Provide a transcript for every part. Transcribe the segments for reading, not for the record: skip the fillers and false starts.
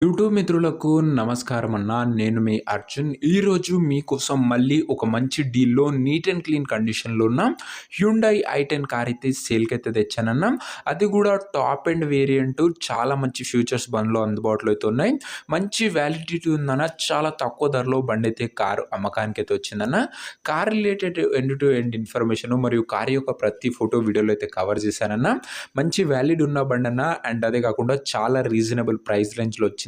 YouTube మిత్రులకు నమస్కారం అన్న. నేను మీ అర్జున్. ఈరోజు మీకోసం మళ్ళీ ఒక మంచి డీల్‌లో నీట్ అండ్ క్లీన్ కండిషన్‌లో ఉన్న హ్యుండై ఐ10 కార్ అయితే సేల్‌కైతే తెచ్చానన్న. అది కూడా టాప్ ఎండ్ వేరియంట్, చాలా మంచి ఫీచర్స్ బండిలో అందుబాటులో అయితే ఉన్నాయి. మంచి వ్యాలిడిటీ ఉందన్న. చాలా తక్కువ ధరలో బండైతే కారు అమ్మకానికైతే వచ్చిందన్న. Car related end to end information మరియు కార్ యొక్క ప్రతి ఫోటో వీడియోలో అయితే కవర్ చేశానన్న. మంచి వ్యాలిడ్ ఉన్న బండన్న. అండ్ అదే కాకుండా చాలా రీజనబుల్ ప్రైస్ రేంజ్‌లో వచ్చింది.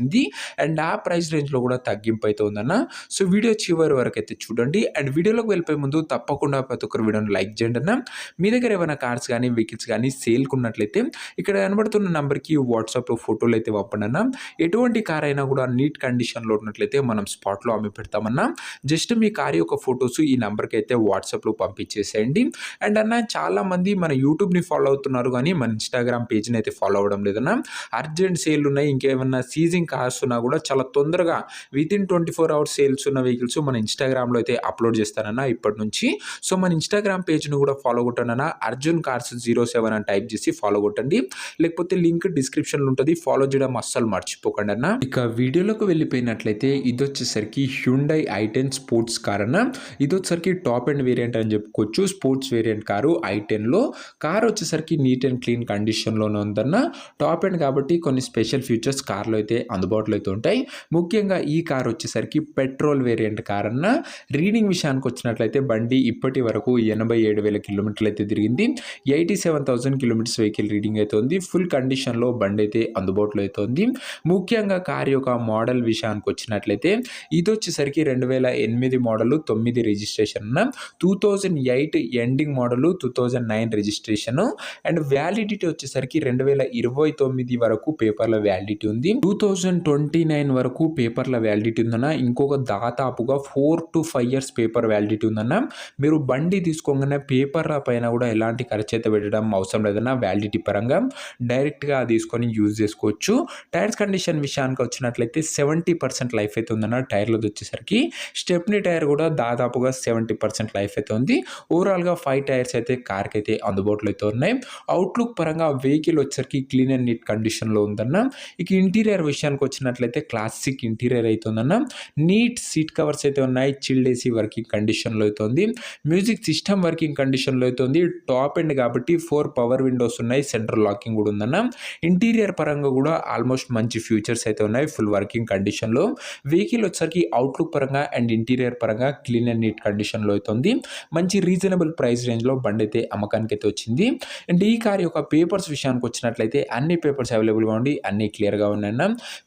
అండ్ ఆ ప్రైస్ రేంజ్‌లో కూడా తగ్గింపు అయితే ఉందన్న. సో వీడియో చివరి వరకు అయితే చూడండి. అండ్ వీడియోలోకి వెళ్ళిపోయే ముందు తప్పకుండా ప్రతి ఒక్కరు వీడియోని లైక్ చేయండి అన్న. మీ దగ్గర ఏమైనా కార్స్ కానీ వెహికల్స్ కానీ సేల్‌కి ఉన్నట్లయితే ఇక్కడ కనబడుతున్న నంబర్‌కి వాట్సాప్‌లో ఫోటోలు అయితే పంపండి అన్న. ఎటువంటి కార్ అయినా కూడా నీట్ కండిషన్‌లో ఉన్నట్లయితే మనం స్పాట్‌లో అమ్మి పెడతామన్నా. జస్ట్ మీ కార్ యొక్క ఫోటోస్ ఈ నంబర్‌కి అయితే వాట్సాప్‌లో పంపించేసేయండి. అండ్ అన్న, చాలామంది మన యూట్యూబ్‌ని ఫాలో అవుతున్నారు కానీ మన ఇన్‌స్టాగ్రామ్ పేజ్‌ని అయితే ఫాలో అవ్వడం లేదన్న. అర్జెంట్ సేల్ ఉన్నాయి, ఇంకేమన్నా సీజింగ్ కార్స్ ఉన్నా కూడా చాలా తొందరగా వితిన్ 24 అవర్స్ సేల్స్ ఉన్న వెహికల్స్ మన ఇన్‌స్టాగ్రామ్‌లో అయితే అప్లోడ్ చేస్తానన్న ఇప్పటి నుంచి. సో మన ఇన్‌స్టాగ్రామ్ పేజ్‌ని కూడా ఫాలో కొట్టండన్న. అర్జున్ కార్స్ 07 అని టైప్ చేసి ఫాలో కొట్టండి. లేకపోతే లింక్ డిస్క్రిప్షన్‌లో ఉంటుంది. ఫాలో చేయడం అస్సలు మర్చిపోకండి అన్న. ఇక వీడియోలోకి వెళ్ళిపోయినట్లయితే ఇది వచ్చేసరికి హ్యుండై ఐ10 స్పోర్ట్స్ కార్ అన్న. ఇది వచ్చేసరికి టాప్ ఎండ్ వేరియంట్ అని చెప్పుకోవచ్చు. స్పోర్ట్స్ వేరియంట్ కారు ఐ10లో. కార్ వచ్చేసరికి నీట్ అండ్ క్లీన్ కండిషన్‌లోనే ఉందన్న. టాప్ ఎండ్ కాబట్టి కొన్ని స్పెషల్ ఫీచర్స్ కార్లో అయితే అందుబాటులో అయితే ఉంటాయి. ముఖ్యంగా ఈ కార్ వచ్చేసరికి పెట్రోల్ వేరియంట్ కార్ అన్న. రీడింగ్ విషయానికి వచ్చినట్లయితే బండి ఇప్పటి వరకు 87,000 కిలోమీటర్లు అయితే తిరిగింది. 87,000 కిలోమీటర్స్ వెహికల్ రీడింగ్ అయితే ఉంది. ఫుల్ కండిషన్‌లో బండి అయితే అందుబాటులో అయితే ఉంది. ముఖ్యంగా కార్ యొక్క మోడల్ విషయానికి వచ్చినట్లయితే ఇది వచ్చేసరికి 2008 మోడల్, 9 రిజిస్ట్రేషన్ అన్న. 2008 ending model, 2009 registration. And validity వచ్చేసరికి 2029 వరకు పేపర్ల వ్యాలిడిటీ ఉంది. 2029 వరకు పేపర్ల వ్యాలిడిటీ ఉందన్న. ఇంకొక దాదాపుగా 4 to 5 ఇయర్స్ పేపర్ వ్యాలిడిటీ ఉందన్న. మీరు బండి తీసుకోగానే పేపర్ల పైన కూడా ఎలాంటి ఖర్చు అయితే పెట్టడం అవసరం లేదన్న. వ్యాలిడిటీ పరంగా డైరెక్ట్గా తీసుకొని యూజ్ చేసుకోవచ్చు. టైర్స్ కండిషన్ విషయానికి వచ్చినట్లయితే 70% లైఫ్ అయితే ఉందన్న. టైర్లది వచ్చేసరికి స్టెప్నీ టైర్ కూడా దాదాపుగా 70% లైఫ్ అయితే ఉంది. ఓవరాల్గా 5 టైర్స్ అయితే కార్కి అయితే అందుబాటులో అయితే ఉన్నాయి. అవుట్లుక్ పరంగా వెహికల్ వచ్చేసరికి క్లీన్ అండ్ నీట్ కండిషన్లో ఉందన్న. ఇక ఇంటీరియర్ విషయానికి వచ్చినట్లయితే క్లాసిక్ ఇంటీరియర్ అయితే ఉందన్న. నీట్ సీట్ కవర్స్ అయితే ఉన్నాయి. చిల్డ్ ఏసీ వర్కింగ్ కండిషన్లో అయితే ఉంది. మ్యూజిక్ సిస్టమ్ వర్కింగ్ కండిషన్లో అయితే ఉంది. టాప్ ఎండ్ కాబట్టి 4 పవర్ విండోస్ ఉన్నాయి. సెంట్రల్ లాకింగ్ కూడా ఉందన్న. ఇంటీరియర్ పరంగా కూడా ఆల్మోస్ట్ మంచి ఫ్యూచర్స్ అయితే ఉన్నాయి. ఫుల్ వర్కింగ్ కండిషన్లో. వెహికల్ వచ్చేసరికి అవుట్లుక్ పరంగా అండ్ ఇంటీరియర్ పరంగా క్లీన్ అండ్ నీట్ కండిషన్లో అయితే ఉంది. మంచి రీజనబుల్ ప్రైస్ రేంజ్లో బండి అయితే అమ్మకానికి అయితే వచ్చింది. అండ్ ఈ కార్ యొక్క పేపర్స్ విషయానికి వచ్చినట్లయితే అన్ని పేపర్స్ అవైలబుల్గా ఉండి అన్ని క్లియర్గా ఉన్నాయన్న.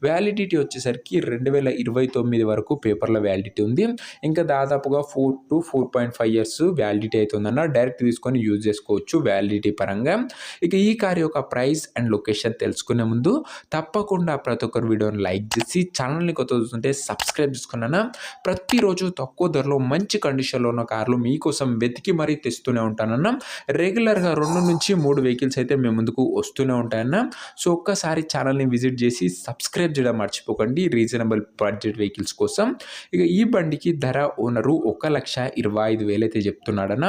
వ్యాలిడిటీ వచ్చేసరికి 2029 వరకు పేపర్ల వ్యాలిడిటీ ఉంది. ఇంకా దాదాపుగా 4 to 4.5 ఇయర్స్ వ్యాలిడిటీ అయితే ఉందన్న. డైరెక్ట్ తీసుకొని యూజ్ చేసుకోవచ్చు వ్యాలిడిటీ పరంగా. ఇక ఈ కార్ యొక్క ప్రైస్ అండ్ లొకేషన్ తెలుసుకునే ముందు తప్పకుండా ప్రతి ఒక్కరు వీడియోని లైక్ చేసి ఛానల్ని కొత్త చూస్తుంటే సబ్స్క్రైబ్ చేసుకున్నాను. ప్రతిరోజు తక్కువ ధరలో మంచి కండిషన్లో ఉన్న కార్లు మీకోసం వెతికి మరీ తెస్తూనే ఉంటానన్న. రెగ్యులర్గా 2 నుంచి 3 వెహికల్స్ అయితే మేము ముందుకు వస్తూనే ఉంటాయన్న. సో ఒక్కసారి ఛానల్ని విజిట్ చేసి సబ్స్క్రైబ్ చేయడం మర్చిపోకండి రీజనబుల్ బడ్జెట్ వెహికల్స్ కోసం. ఇక ఈ బండికి ధర ఓనరు 1,25,000 అయితే చెప్తున్నాడన్న.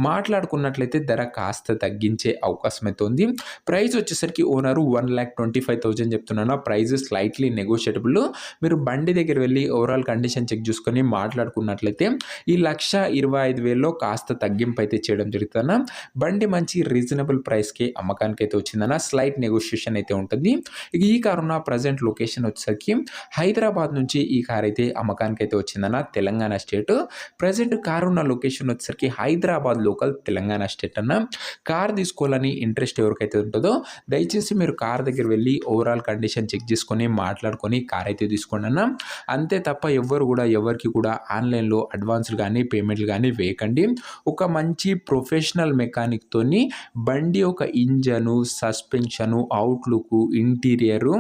మాట్లాడుకున్నట్లయితే ధర కాస్త తగ్గించే అవకాశం అయితే ఉంది. ప్రైస్ వచ్చేసరికి ఓనరు 1,25,000 చెప్తున్నా. Price slightly negotiable. మీరు బండి దగ్గర వెళ్ళి ఓవరాల్ కండిషన్ చెక్ చూసుకొని మాట్లాడుకున్నట్లయితే ఈ 1,25,000లో కాస్త తగ్గింపు అయితే చేయడం జరుగుతుందన్న. బండి మంచి రీజనబుల్ ప్రైస్కి అమ్మకానికి అయితే వచ్చిందన్న. స్లైట్ నెగోషియేషన్ అయితే ఉంటుంది. ఇక ఈ కారు ఉన్న ప్రజెంట్ లొకేషన్ వచ్చేసరికి హైదరాబాద్ నుంచి ఈ కార్ అయితే అమ్మకానికి అయితే వచ్చిందన్న. తెలంగాణ స్టేట్. ప్రజెంట్ కారు ఉన్న లొకేషన్ వచ్చేసరికి హైదరాబాద్ లోకల్, తెలంగాణ స్టేట్ అన్న. కార్ తీసుకోవాలని ఇంట్రెస్ట్ ఎవరికైతే ఉంటుందో దయచేసి మీరు కార్ దగ్గర వెళ్ళి ఓవరాల్ కండిషన్ చెక్ చేసుకొని మాట్లాడుకొని కార్ అయితే తీసుకోండి అన్న. అంతే తప్ప ఎవరికి కూడా ఆన్లైన్లో అడ్వాన్స్లు కానీ పేమెంట్లు కానీ వేయకండి. ఒక మంచి ప్రొఫెషనల్ మెకానిక్తోని బండి ఒక ఇంజను, సస్పెన్షను, అవుట్లుక్, ఇంటీరియరు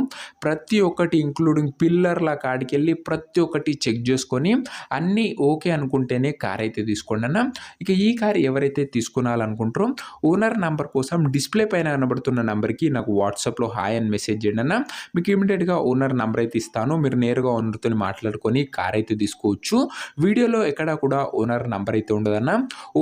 ప్రతి ఒక్కటి ఇంక్లూడింగ్ పిల్లర్ల కాడికి వెళ్ళి ప్రతి ఒక్కటి చెక్ చేసుకొని అన్నీ ఓకే అనుకుంటేనే కార్ అయితే తీసుకోండి అన్న. ఇక ఈ కార్ ఎవరైతే తీసుకోవాలనుకుంటారో ఓనర్ నంబర్ కోసం డిస్ప్లే పైన కనబడుతున్న నెంబర్కి నాకు వాట్సాప్లో హాయ్ అని మెసేజ్ చేయండి అన్న. మీకు ఇమీడియట్గా ఓనర్ నెంబర్ అయితే ఇస్తాను. మీరు నేరుగా ఓనర్తో మాట్లాడుకొని కార్ అయితే తీసుకోవచ్చు. వీడియోలో ఎక్కడా కూడా ఓనర్ నంబర్ అయితే ఉండదన్న.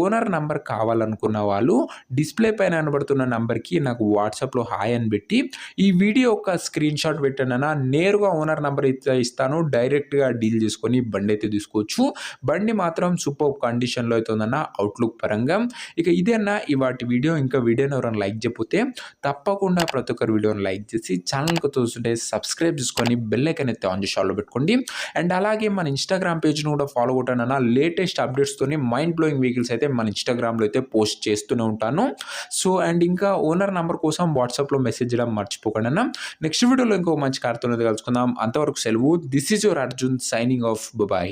ఓనర్ నంబర్ కావాలనుకున్న వాళ్ళు డిస్ప్లే పైన కనబడుతున్న నంబర్కి నాకు వాట్సాప్లో హాయ్ అని పెట్టి ఈ వీడియో ఒక స్క్రీన్ షాట్ పెట్టండి అన్న. నేరుగా ఓనర్ నంబర్ అయితే ఇస్తాను. డైరెక్ట్‌గా డీల్ చేసుకొని బండైతే తీసుకోవచ్చు. బండి మాత్రం సూపర్బ్ కండిషన్‌లో అయితే ఉందన్న అవుట్‌లుక్ పరంగా. ఇక ఇదే అన్న ఇవాటి వీడియో. ఇంకా వీడియోని ఎవరైనా లైక్ చేయకపోతే తప్పకుండా ప్రతి ఒక్కరు వీడియోని లైక్ చేసి ఛానల్‌కి చూస్తుంటే సబ్స్క్రైబ్ చేసుకొని బెల్ ఐకాన్ అయితే ఆన్ చేసి ఆల్‌లో పెట్టుకోండి. అండ్ అలాగే మన ఇన్‌స్టాగ్రామ్ పేజ్‌ని కూడా ఫాలో కొట్టండి అన్న. లేటెస్ట్ అప్డేట్స్‌తోని మైండ్ బ్లోయింగ్ వెహికల్స్ అయితే మన ఇన్‌స్టాగ్రామ్‌లో అయితే పోస్ట్ చేస్తూనే ఉంటాను. సో అండ్ ఇంకా ఓనర్ నంబర్ కోసం వాట్సాప్‌లో మెసేజ్ చేయడం మర్చిపోకండి అన్న. నెక్స్ట్ వీడియోలో ఇంకో మంచి కార్‌తో కలుసుకుందాం. అంతవరకు సెలవు. This is your Arjun signing off. Bye.